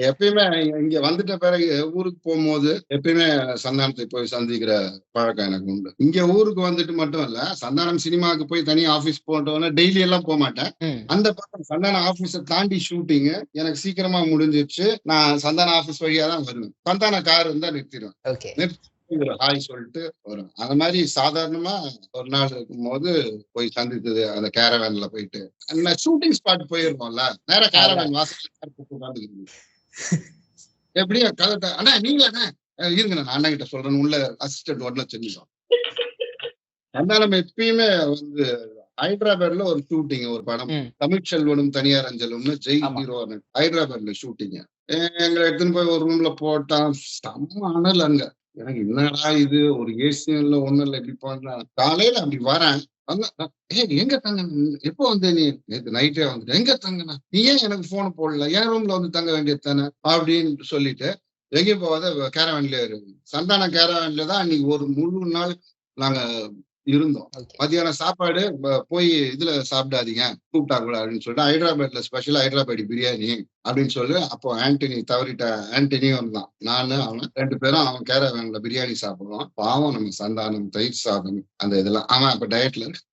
எப்பயுமே இங்க வந்துட்ட பிறகு ஊருக்கு போகும்போது எப்பயுமே சந்தானத்தை போய் சந்திக்கிற பழக்கம் எனக்கு உண்டு. இங்க ஊருக்கு வந்துட்டு மட்டும் இல்ல, சந்தானம் சினிமாவுக்கு போய் தனியா ஆபீஸ் போட்டோம்னா டெய்லி எல்லாம் போமாட்டேன். ம். அந்த பக்கம் சந்தான ஆபீஸ தாண்டி ஷூட்டிங் எனக்கு சீக்கிரமா முடிஞ்சிருச்சு. நான் சந்தான ஆபீஸ் வழியா தான் வருவேன். சந்தான கார் இருந்தா நிறுத்திடுவேன். ஓகே. ஒரு ஹாய் சொல்லிட்டு வரும். அந்த மாதிரி சாதாரணமா ஒரு நாள் இருக்கும்போது போய் சந்தித்தது அந்த கேரவேன்ல போயிட்டு ஷூட்டிங் ஸ்பாட் போயிருக்கோம்ல, நேரா அதான். கேரவேன் வாசல்ல உட்காந்துக்கிட்டு எப்படியோ கதை அண்ணா நீங்களாண்ணா இருங்க நான் அண்ணா கிட்ட சொல்றேன்னு உள்ள அசிஸ்டன்ட் உடனே சொல்லிடுவோம். அதனால நம்ம எப்பயுமே வந்து ஹைதராபாத்ல ஒரு ஷூட்டிங் ஒரு படம் ம். தமிழ்ச்செல்வனும் தனியார் அஞ்சலும்னு ஜெய் ஆமா. ஹீரோ ஹைதராபாத்ல ஷூட்டிங். எங்களை எடுத்துன்னு போய் ஒரு ரூம்ல போட்டான். செம்ம அனல் அங்க. எனக்கு என்னடா இது ஒரு ஏசியும் இல்ல ஒண்ணும் இல்ல இப்படி போனா காலையில அப்படி வரேன். எங்க தங்க எப்போ வந்த நீ நேற்று நைட்டே வந்துட்டு எங்க தங்கண்ணா நீ ஏன் எனக்கு போன் போடல என் ரூம்ல வந்து தங்க வேண்டியது தானே அப்படின்னு சொல்லிட்டு எங்கேயும் போகாத கேரவேன்ல சந்தான கேரவேன்ல தான் அன்னைக்கு ஒரு முழு நாள் நாங்க இருந்தோம். ஓகே. மதியானம் சாப்பாடு போய் இதுல சாப்பிடாதீங்க கூப்பிட்டா கூட அப்படின்னு சொல்லிட்டு ஹைதராபாத்ல ஸ்பெஷலா ஹைதராபாடி பிரியாணி அப்படின்னு சொல்லி அப்போ ஆண்டனி தவறிட்ட ஆண்டனியும் இருந்தான். நானு அவன் 2 பேரும் அவன் கேரவேன்ல பிரியாணி சாப்பிடுவான். பாவம் நம்ம சந்தானம் தயிர் சாதம் அந்த இதெல்லாம் அவன் அப்ப டயட்ல